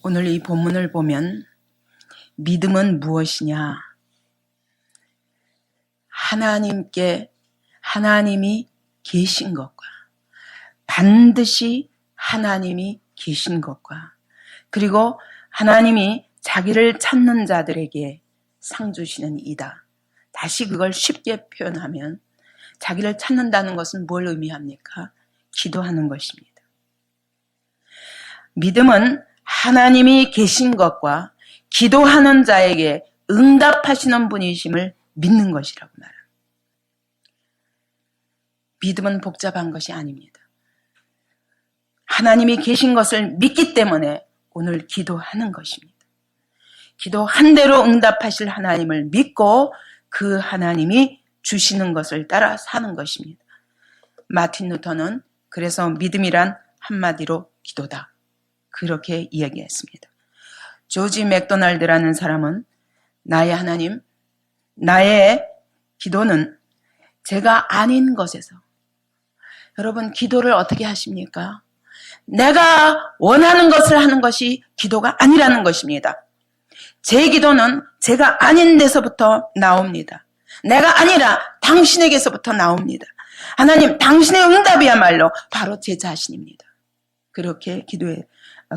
오늘 이 본문을 보면 믿음은 무엇이냐? 하나님이 계신 것과 반드시 하나님이 계신 것과 그리고 하나님이 자기를 찾는 자들에게 상 주시는 이다. 다시 그걸 쉽게 표현하면 자기를 찾는다는 것은 뭘 의미합니까? 기도하는 것입니다. 믿음은 하나님이 계신 것과 기도하는 자에게 응답하시는 분이심을 믿는 것이라고 말합니다. 믿음은 복잡한 것이 아닙니다. 하나님이 계신 것을 믿기 때문에 오늘 기도하는 것입니다. 기도한 대로 응답하실 하나님을 믿고 그 하나님이 주시는 것을 따라 사는 것입니다. 마틴 루터는 그래서 믿음이란 한마디로 기도다. 그렇게 이야기했습니다. 조지 맥도날드라는 사람은 나의 하나님, 나의 기도는 제가 아닌 것에서 여러분 기도를 어떻게 하십니까? 내가 원하는 것을 하는 것이 기도가 아니라는 것입니다. 제 기도는 제가 아닌 데서부터 나옵니다. 내가 아니라 당신에게서부터 나옵니다. 하나님, 당신의 응답이야말로 바로 제 자신입니다. 그렇게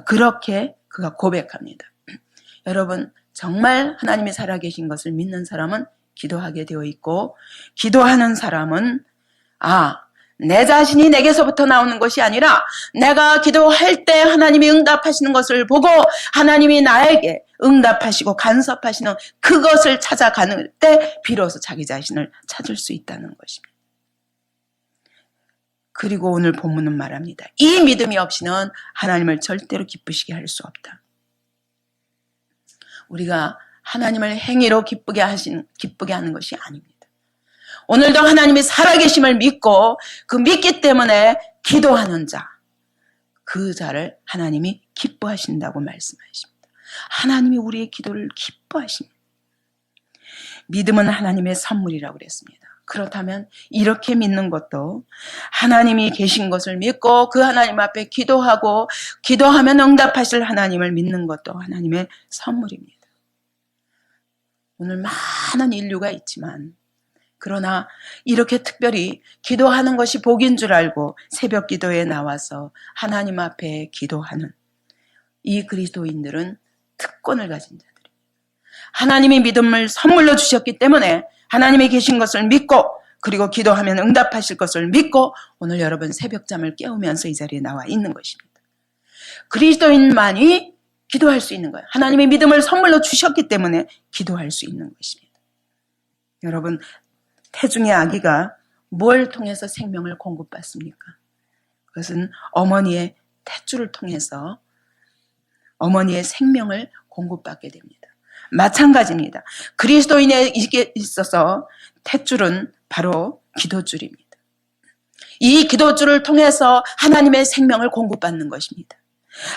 그렇게 그가 고백합니다. 여러분, 정말 하나님이 살아계신 것을 믿는 사람은 기도하게 되어 있고, 기도하는 사람은 내 자신이 내게서부터 나오는 것이 아니라 내가 기도할 때 하나님이 응답하시는 것을 보고 하나님이 나에게 응답하시고 간섭하시는 그것을 찾아가는 때 비로소 자기 자신을 찾을 수 있다는 것입니다. 그리고 오늘 본문은 말합니다. 이 믿음이 없이는 하나님을 절대로 기쁘시게 할 수 없다. 우리가 하나님을 행위로 기쁘게 하는 것이 아닙니다. 오늘도 하나님이 살아계심을 믿고 그 믿기 때문에 기도하는 자, 그 자를 하나님이 기뻐하신다고 말씀하십니다. 하나님이 우리의 기도를 기뻐하십니다. 믿음은 하나님의 선물이라고 그랬습니다. 그렇다면 이렇게 믿는 것도 하나님이 계신 것을 믿고 그 하나님 앞에 기도하면 응답하실 하나님을 믿는 것도 하나님의 선물입니다. 오늘 많은 인류가 있지만 그러나 이렇게 특별히 기도하는 것이 복인 줄 알고 새벽 기도에 나와서 하나님 앞에 기도하는 이 그리스도인들은 특권을 가진 자들입니다. 하나님이 믿음을 선물로 주셨기 때문에 하나님이 계신 것을 믿고 그리고 기도하면 응답하실 것을 믿고 오늘 여러분 새벽잠을 깨우면서 이 자리에 나와 있는 것입니다. 그리스도인만이 기도할 수 있는 거예요. 하나님이 믿음을 선물로 주셨기 때문에 기도할 수 있는 것입니다. 여러분, 태중의 아기가 뭘 통해서 생명을 공급받습니까? 그것은 어머니의 탯줄을 통해서 어머니의 생명을 공급받게 됩니다. 마찬가지입니다. 그리스도인에게 있어서 탯줄은 바로 기도줄입니다. 이 기도줄을 통해서 하나님의 생명을 공급받는 것입니다.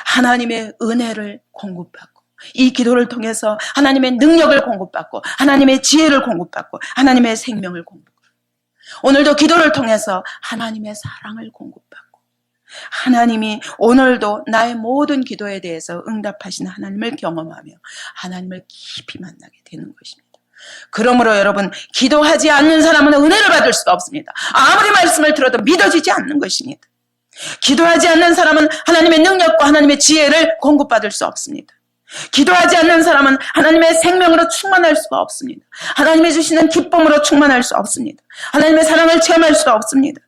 하나님의 은혜를 공급받고 이 기도를 통해서 하나님의 능력을 공급받고 하나님의 지혜를 공급받고 하나님의 생명을 공급받고 오늘도 기도를 통해서 하나님의 사랑을 공급받고 하나님이 오늘도 나의 모든 기도에 대해서 응답하시는 하나님을 경험하며 하나님을 깊이 만나게 되는 것입니다. 그러므로 여러분, 기도하지 않는 사람은 은혜를 받을 수가 없습니다. 아무리 말씀을 들어도 믿어지지 않는 것입니다. 기도하지 않는 사람은 하나님의 능력과 하나님의 지혜를 공급받을 수 없습니다. 기도하지 않는 사람은 하나님의 생명으로 충만할 수가 없습니다. 하나님이 주시는 기쁨으로 충만할 수 없습니다. 하나님의 사랑을 체험할 수가 없습니다.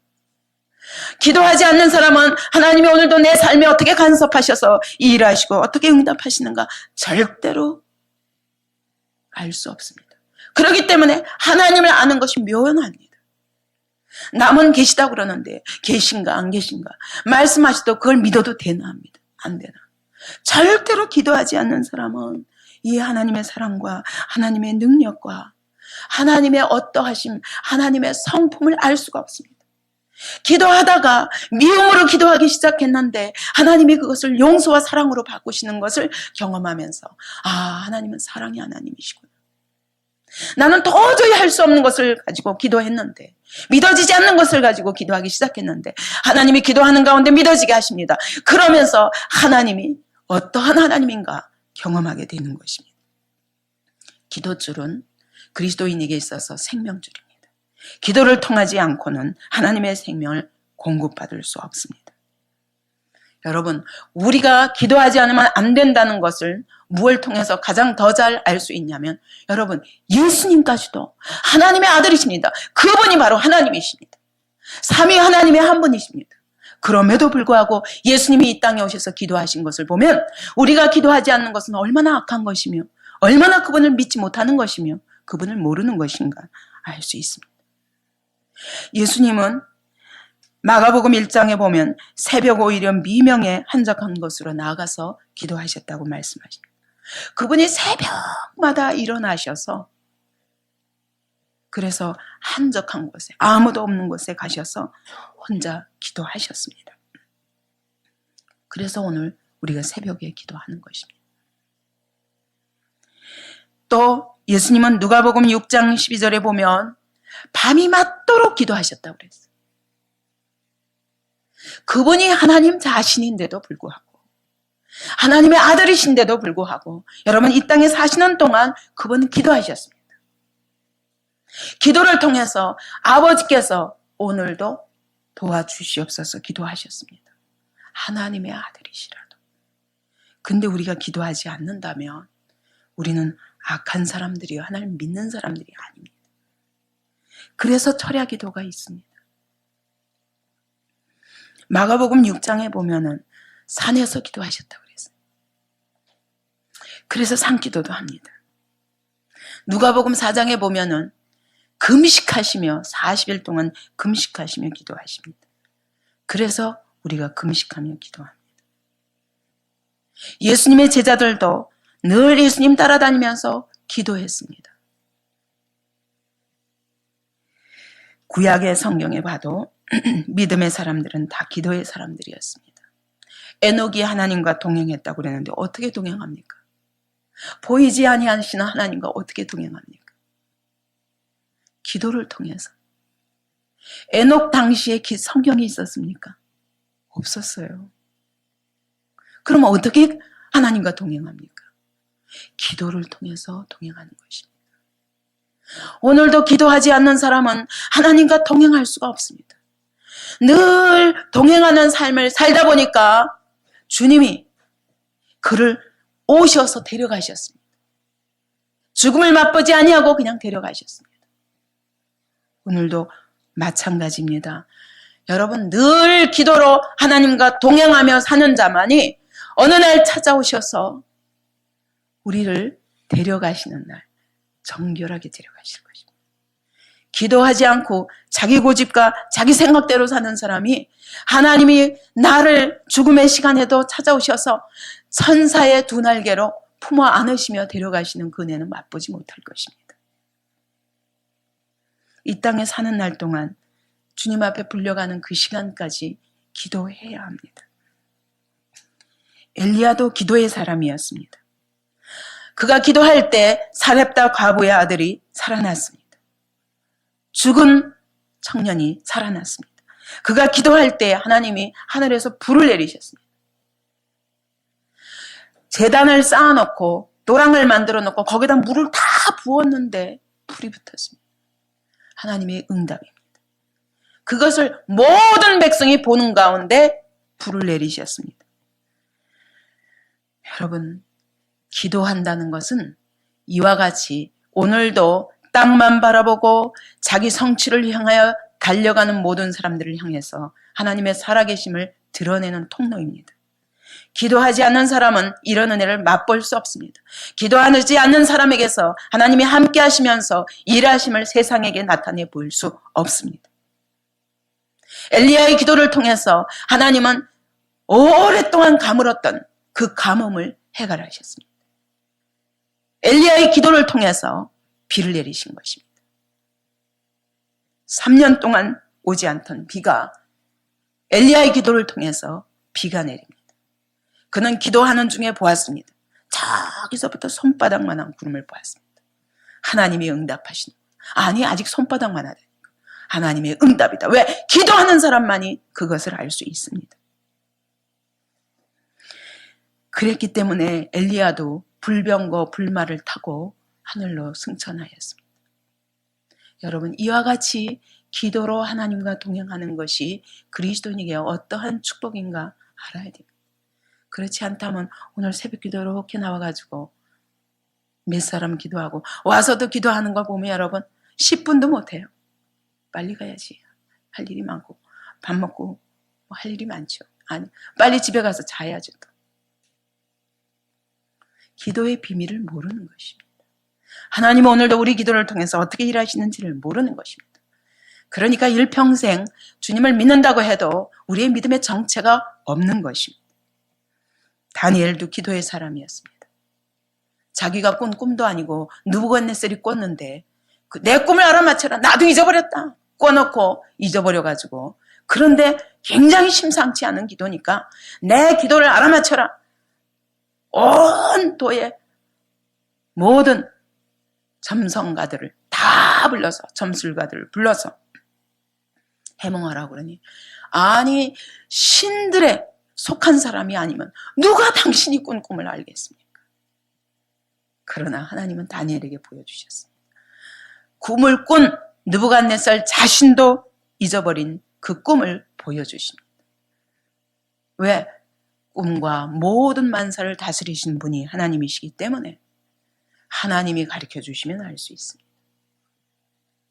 기도하지 않는 사람은 하나님이 오늘도 내 삶에 어떻게 간섭하셔서 일하시고 어떻게 응답하시는가 절대로 알 수 없습니다. 그렇기 때문에 하나님을 아는 것이 묘연합니다. 남은 계시다고 그러는데 계신가 안 계신가 말씀하시도 그걸 믿어도 되나 합니다. 안 되나. 절대로 기도하지 않는 사람은 이 하나님의 사랑과 하나님의 능력과 하나님의 어떠하심, 하나님의 성품을 알 수가 없습니다. 기도하다가 미움으로 기도하기 시작했는데 하나님이 그것을 용서와 사랑으로 바꾸시는 것을 경험하면서 하나님은 사랑의 하나님이시구나. 나는 도저히 할 수 없는 것을 가지고 기도했는데 믿어지지 않는 것을 가지고 기도하기 시작했는데 하나님이 기도하는 가운데 믿어지게 하십니다. 그러면서 하나님이 어떠한 하나님인가 경험하게 되는 것입니다. 기도줄은 그리스도인에게 있어서 생명줄입니다. 기도를 통하지 않고는 하나님의 생명을 공급받을 수 없습니다. 여러분, 우리가 기도하지 않으면 안 된다는 것을 무엇을 통해서 가장 더 잘 알 수 있냐면, 여러분, 예수님까지도 하나님의 아들이십니다. 그분이 바로 하나님이십니다. 삼위 하나님의 한 분이십니다. 그럼에도 불구하고 예수님이 이 땅에 오셔서 기도하신 것을 보면 우리가 기도하지 않는 것은 얼마나 악한 것이며 얼마나 그분을 믿지 못하는 것이며 그분을 모르는 것인가 알 수 있습니다. 예수님은 마가복음 1장에 보면 새벽 오히려 미명에 한적한 곳으로 나아가서 기도하셨다고 말씀하십니다. 그분이 새벽마다 일어나셔서 그래서 한적한 곳에 아무도 없는 곳에 가셔서 혼자 기도하셨습니다. 그래서 오늘 우리가 새벽에 기도하는 것입니다. 또 예수님은 누가복음 6장 12절에 보면 밤이 맞도록 기도하셨다고 그랬어요. 그분이 하나님 자신인데도 불구하고 하나님의 아들이신데도 불구하고 여러분 이 땅에 사시는 동안 그분은 기도하셨습니다. 기도를 통해서 아버지께서 오늘도 도와주시옵소서 기도하셨습니다. 하나님의 아들이시라도. 근데 우리가 기도하지 않는다면 우리는 악한 사람들이요 하나님 믿는 사람들이 아닙니다. 그래서 철야 기도가 있습니다. 마가복음 6장에 보면은 산에서 기도하셨다고 그랬어요. 그래서 산기도도 합니다. 누가복음 4장에 보면은 금식하시며 40일 동안 금식하시며 기도하십니다. 그래서 우리가 금식하며 기도합니다. 예수님의 제자들도 늘 예수님 따라다니면서 기도했습니다. 구약의 성경에 봐도 믿음의 사람들은 다 기도의 사람들이었습니다. 에녹이 하나님과 동행했다고 그랬는데 어떻게 동행합니까? 보이지 아니하시는 하나님과 어떻게 동행합니까? 기도를 통해서. 에녹 당시에 성경이 있었습니까? 없었어요. 그럼 어떻게 하나님과 동행합니까? 기도를 통해서 동행하는 것입니다. 오늘도 기도하지 않는 사람은 하나님과 동행할 수가 없습니다. 늘 동행하는 삶을 살다 보니까 주님이 그를 오셔서 데려가셨습니다. 죽음을 맛보지 아니하고 그냥 데려가셨습니다. 오늘도 마찬가지입니다. 여러분 늘 기도로 하나님과 동행하며 사는 자만이 어느 날 찾아오셔서 우리를 데려가시는 날 정결하게 데려가실 것입니다. 기도하지 않고 자기 고집과 자기 생각대로 사는 사람이 하나님이 나를 죽음의 시간에도 찾아오셔서 천사의 두 날개로 품어 안으시며 데려가시는 그 은혜는 맛보지 못할 것입니다. 이 땅에 사는 날 동안 주님 앞에 불려가는 그 시간까지 기도해야 합니다. 엘리야도 기도의 사람이었습니다. 그가 기도할 때 사렙다 과부의 아들이 살아났습니다. 죽은 청년이 살아났습니다. 그가 기도할 때 하나님이 하늘에서 불을 내리셨습니다. 제단을 쌓아놓고 노랑을 만들어 놓고 거기다 물을 다 부었는데 불이 붙었습니다. 하나님의 응답입니다. 그것을 모든 백성이 보는 가운데 불을 내리셨습니다. 여러분, 기도한다는 것은 이와 같이 오늘도 땅만 바라보고 자기 성취를 향하여 달려가는 모든 사람들을 향해서 하나님의 살아계심을 드러내는 통로입니다. 기도하지 않는 사람은 이런 은혜를 맛볼 수 없습니다. 기도하지 않는 사람에게서 하나님이 함께 하시면서 일하심을 세상에게 나타내 보일 수 없습니다. 엘리야의 기도를 통해서 하나님은 오랫동안 가물었던 그 가뭄을 해결하셨습니다. 엘리야의 기도를 통해서 비를 내리신 것입니다. 3년 동안 오지 않던 비가 엘리야의 기도를 통해서 비가 내립니다. 그는 기도하는 중에 보았습니다. 저기서부터 손바닥만한 구름을 보았습니다. 하나님이 응답하시는 거예요. 아니 아직 손바닥만 하다니까. 하나님의 응답이다. 왜? 기도하는 사람만이 그것을 알 수 있습니다. 그랬기 때문에 엘리야도 불병거 불말을 타고 하늘로 승천하였습니다. 여러분, 이와 같이 기도로 하나님과 동행하는 것이 그리스도인에게 어떠한 축복인가 알아야 됩니다. 그렇지 않다면 오늘 새벽 기도로 이렇게 나와가지고 몇 사람 기도하고 와서도 기도하는 거 보면 여러분 10분도 못해요. 빨리 가야지. 할 일이 많고 밥 먹고 할 일이 많죠. 아니, 빨리 집에 가서 자야죠. 또. 기도의 비밀을 모르는 것입니다. 하나님은 오늘도 우리 기도를 통해서 어떻게 일하시는지를 모르는 것입니다. 그러니까 일평생 주님을 믿는다고 해도 우리의 믿음의 정체가 없는 것입니다. 다니엘도 기도의 사람이었습니다. 자기가 꾼 꿈도 아니고 느부갓네살이 꿨는데 내 꿈을 알아맞혀라. 나도 잊어버렸다. 꿔놓고 잊어버려가지고 그런데 굉장히 심상치 않은 기도니까 내 기도를 알아맞혀라. 온 도의 모든 점성가들을 다 불러서 점술가들을 불러서 해몽하라고 그러니 아니 신들에 속한 사람이 아니면 누가 당신이 꾼 꿈을 알겠습니까? 그러나 하나님은 다니엘에게 보여주셨습니다. 꿈을 꾼 느부갓네살 자신도 잊어버린 그 꿈을 보여주십니다. 왜? 꿈과 모든 만사를 다스리신 분이 하나님이시기 때문에 하나님이 가르쳐 주시면 알 수 있습니다.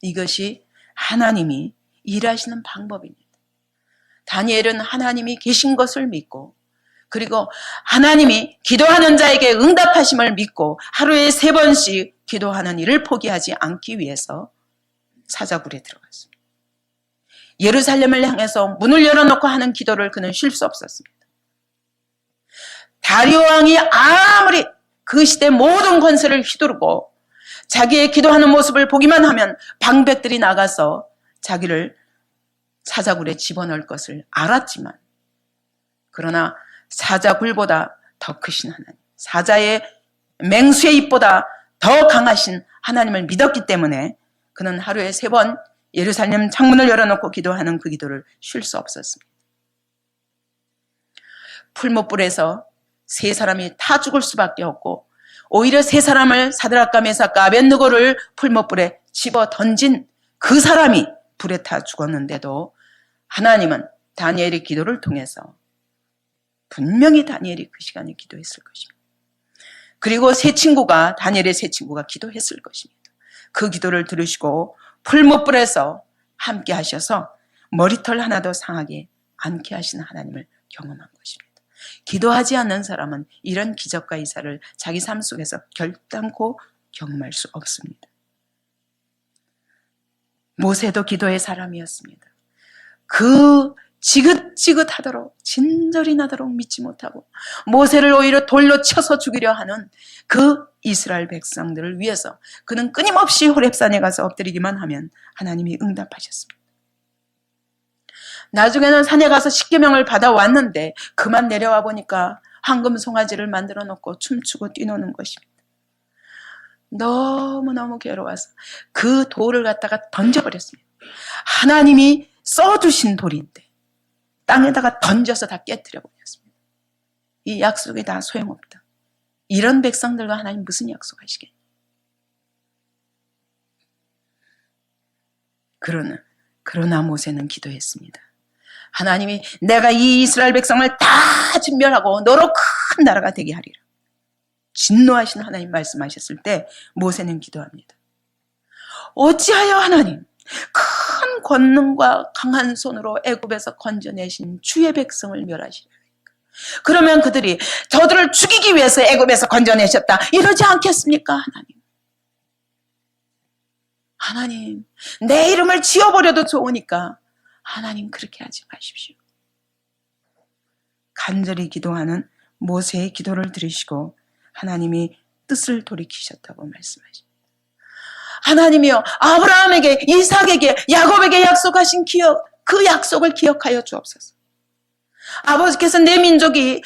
이것이 하나님이 일하시는 방법입니다. 다니엘은 하나님이 계신 것을 믿고 그리고 하나님이 기도하는 자에게 응답하심을 믿고 하루에 3번씩 기도하는 일을 포기하지 않기 위해서 사자굴에 들어갔습니다. 예루살렘을 향해서 문을 열어놓고 하는 기도를 그는 쉴 수 없었습니다. 다리오 왕이 아무리 그 시대 모든 권세를 휘두르고 자기의 기도하는 모습을 보기만 하면 방백들이 나가서 자기를 사자굴에 집어넣을 것을 알았지만 그러나 사자굴보다 더 크신 하나님, 사자의 맹수의 입보다 더 강하신 하나님을 믿었기 때문에 그는 하루에 3번 예루살렘 창문을 열어놓고 기도하는 그 기도를 쉴 수 없었습니다. 풀못불에서 3사람이 타 죽을 수밖에 없고 오히려 3사람을 사드락과 메삭과 아벳느고를 풀못불에 집어 던진 그 사람이 불에 타 죽었는데도 하나님은 다니엘의 기도를 통해서 분명히 다니엘이 그 시간에 기도했을 것입니다. 그리고 다니엘의 세 친구가 기도했을 것입니다. 그 기도를 들으시고 풀못불에서 함께 하셔서 머리털 하나도 상하게 않게 하시는 하나님을 경험한 것입니다. 기도하지 않는 사람은 이런 기적과 이사를 자기 삶 속에서 결단코 경험할 수 없습니다. 모세도 기도의 사람이었습니다. 그 지긋지긋하도록 진절이 나도록 믿지 못하고 모세를 오히려 돌로 쳐서 죽이려 하는 그 이스라엘 백성들을 위해서 그는 끊임없이 호렙산에 가서 엎드리기만 하면 하나님이 응답하셨습니다. 나중에는 산에 가서 십계명을 받아왔는데 그만 내려와 보니까 황금 송아지를 만들어 놓고 춤추고 뛰노는 것입니다. 너무너무 괴로워서 그 돌을 갖다가 던져버렸습니다. 하나님이 써주신 돌인데 땅에다가 던져서 다 깨뜨려 버렸습니다. 이 약속이 다 소용없다. 이런 백성들과 하나님 무슨 약속하시겠냐. 그러나 모세는 기도했습니다. 하나님이 내가 이 이스라엘 백성을 다 진멸하고 너로 큰 나라가 되게 하리라. 진노하신 하나님 말씀하셨을 때 모세는 기도합니다. 어찌하여 하나님 큰 권능과 강한 손으로 애굽에서 건져내신 주의 백성을 멸하시리까? 그러면 그들이 저들을 죽이기 위해서 애굽에서 건져내셨다 이러지 않겠습니까? 하나님 내 이름을 지워버려도 좋으니까 하나님 그렇게 하지 마십시오. 간절히 기도하는 모세의 기도를 들으시고 하나님이 뜻을 돌이키셨다고 말씀하십니다. 하나님이여 아브라함에게 이삭에게 야곱에게 약속하신 그 약속을 기억하여 주옵소서. 아버지께서 내 민족이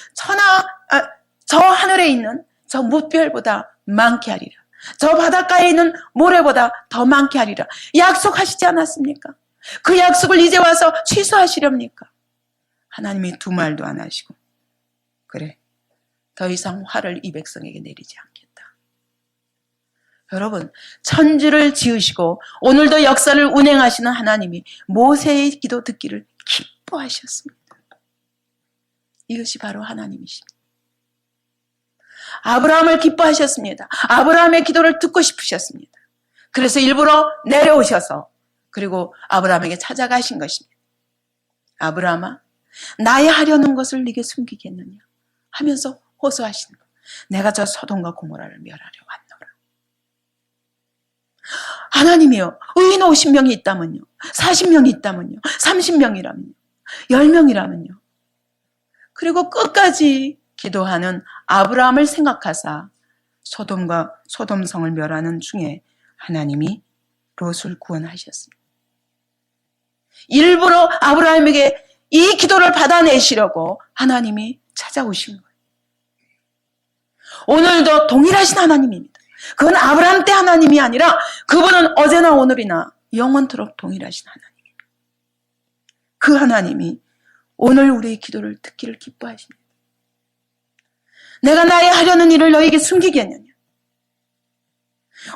저 하늘에 있는 저 무별보다 많게 하리라. 저 바닷가에 있는 모래보다 더 많게 하리라. 약속하시지 않았습니까? 그 약속을 이제 와서 취소하시렵니까? 하나님이 두 말도 안 하시고 그래 더 이상 화를 이 백성에게 내리지 않겠다. 여러분, 천지를 지으시고 오늘도 역사를 운행하시는 하나님이 모세의 기도 듣기를 기뻐하셨습니다. 이것이 바로 하나님이십니다. 아브라함을 기뻐하셨습니다. 아브라함의 기도를 듣고 싶으셨습니다. 그래서 일부러 내려오셔서 그리고 아브라함에게 찾아가신 것입니다. 아브라함아, 나의 하려는 것을 네게 숨기겠느냐 하면서 호소하시는 것. 내가 저 소돔과 고모라를 멸하려 왔노라. 하나님이요, 의인 50명이 있다면요, 40명이 있다면요, 30명이라면요, 10명이라면요. 그리고 끝까지 기도하는 아브라함을 생각하사 소돔성을 멸하는 중에 하나님이 롯을 구원하셨습니다. 일부러 아브라함에게 이 기도를 받아내시려고 하나님이 찾아오신 거예요. 오늘도 동일하신 하나님입니다. 그건 아브라함 때 하나님이 아니라 그분은 어제나 오늘이나 영원토록 동일하신 하나님입니다. 그 하나님이 오늘 우리의 기도를 듣기를 기뻐하십니다. 내가 나의 하려는 일을 너에게 숨기겠느냐.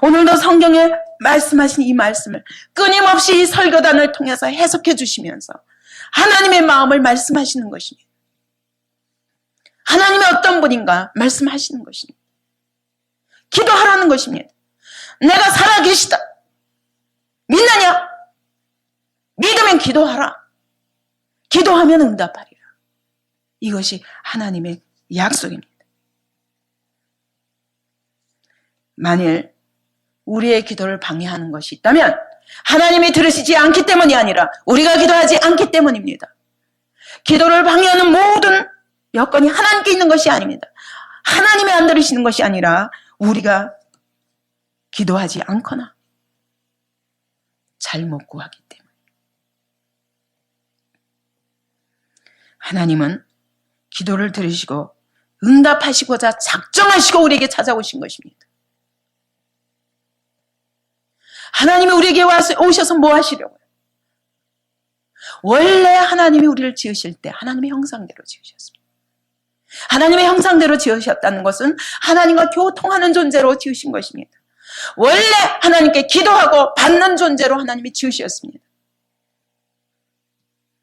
오늘도 성경에 말씀하신 이 말씀을 끊임없이 이 설교단을 통해서 해석해 주시면서 하나님의 마음을 말씀하시는 것입니다. 하나님이 어떤 분인가 말씀하시는 것입니다. 기도하라는 것입니다. 내가 살아계시다. 믿느냐? 믿으면 기도하라. 기도하면 응답하리라. 이것이 하나님의 약속입니다. 만일 우리의 기도를 방해하는 것이 있다면 하나님이 들으시지 않기 때문이 아니라 우리가 기도하지 않기 때문입니다. 기도를 방해하는 모든 여건이 하나님께 있는 것이 아닙니다. 하나님이 안 들으시는 것이 아니라 우리가 기도하지 않거나 잘못 구하기 때문에. 하나님은 기도를 들으시고 응답하시고자 작정하시고 우리에게 찾아오신 것입니다. 하나님이 우리에게 오셔서 뭐 하시려고요? 원래 하나님이 우리를 지으실 때 하나님의 형상대로 지으셨습니다. 하나님의 형상대로 지으셨다는 것은 하나님과 교통하는 존재로 지으신 것입니다. 원래 하나님께 기도하고 받는 존재로 하나님이 지으셨습니다.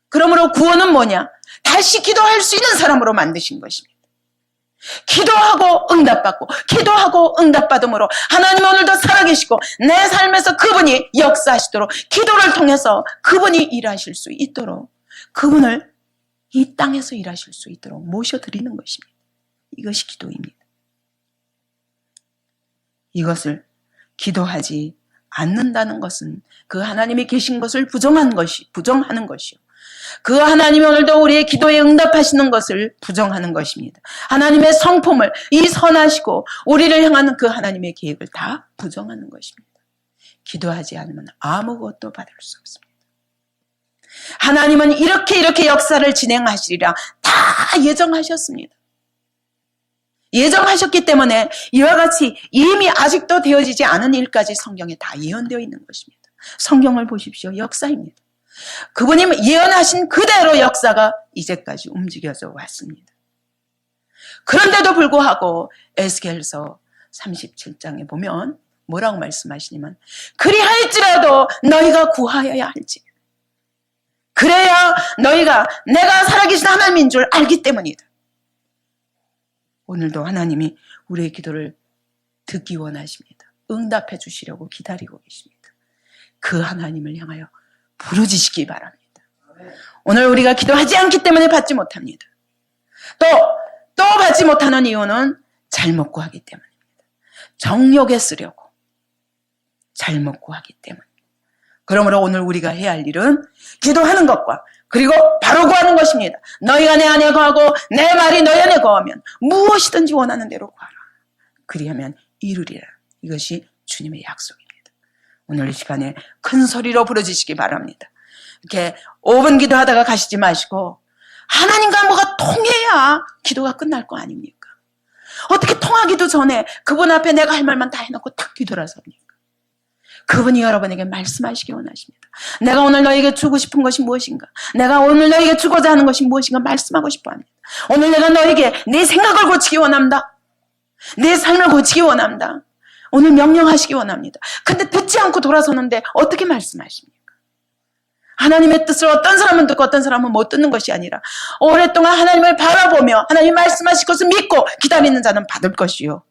그러므로 구원은 뭐냐? 다시 기도할 수 있는 사람으로 만드신 것입니다. 기도하고 응답받고 기도하고 응답받음으로 하나님 오늘도 살아계시고 내 삶에서 그분이 역사하시도록 기도를 통해서 그분이 일하실 수 있도록 그분을 이 땅에서 일하실 수 있도록 모셔드리는 것입니다. 이것이 기도입니다. 이것을 기도하지 않는다는 것은 그 하나님이 계신 것을 부정하는 것이요. 그 하나님이 오늘도 우리의 기도에 응답하시는 것을 부정하는 것입니다. 하나님의 성품을, 이 선하시고 우리를 향하는 그 하나님의 계획을 다 부정하는 것입니다. 기도하지 않으면 아무것도 받을 수 없습니다. 하나님은 이렇게 역사를 진행하시리라 다 예정하셨습니다. 예정하셨기 때문에 이와 같이 이미 아직도 되어지지 않은 일까지 성경에 다 예언되어 있는 것입니다. 성경을 보십시오. 역사입니다. 그분이 예언하신 그대로 역사가 이제까지 움직여져 왔습니다. 그런데도 불구하고 에스겔서 37장에 보면 뭐라고 말씀하시냐면 그리할지라도 너희가 구하여야 할지 그래야 너희가 내가 살아계신 하나님인 줄 알기 때문이다. 오늘도 하나님이 우리의 기도를 듣기 원하십니다. 응답해 주시려고 기다리고 계십니다. 그 하나님을 향하여 부르짖기 바랍니다. 오늘 우리가 기도하지 않기 때문에 받지 못합니다. 또 받지 못하는 이유는 잘못 구하기 때문입니다. 정욕에 쓰려고 잘못 구하기 때문입니다. 그러므로 오늘 우리가 해야 할 일은 기도하는 것과 그리고 바로 구하는 것입니다. 너희가 내 안에 거하고 내 말이 너희 안에 거하면 무엇이든지 원하는 대로 구하라. 그리하면 이루리라. 이것이 주님의 약속입니다. 오늘 이 시간에 큰 소리로 부르짖기 바랍니다. 이렇게 5분 기도하다가 가시지 마시고 하나님과 뭐가 통해야 기도가 끝날 거 아닙니까? 어떻게 통하기도 전에 그분 앞에 내가 할 말만 다 해놓고 딱 뒤돌아섭니까? 그분이 여러분에게 말씀하시기 원하십니다. 내가 오늘 너에게 주고 싶은 것이 무엇인가? 내가 오늘 너에게 주고자 하는 것이 무엇인가? 말씀하고 싶어 합니다. 오늘 내가 너에게 내 생각을 고치기 원합니다. 내 삶을 고치기 원합니다. 오늘 명령하시기 원합니다. 근데 듣지 않고 돌아서는데 어떻게 말씀하십니까? 하나님의 뜻을 어떤 사람은 듣고 어떤 사람은 못 듣는 것이 아니라 오랫동안 하나님을 바라보며 하나님 말씀하실 것을 믿고 기다리는 자는 받을 것이요.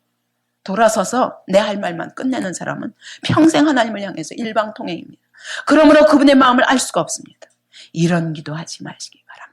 돌아서서 내 할 말만 끝내는 사람은 평생 하나님을 향해서 일방통행입니다. 그러므로 그분의 마음을 알 수가 없습니다. 이런 기도하지 마시기 바랍니다.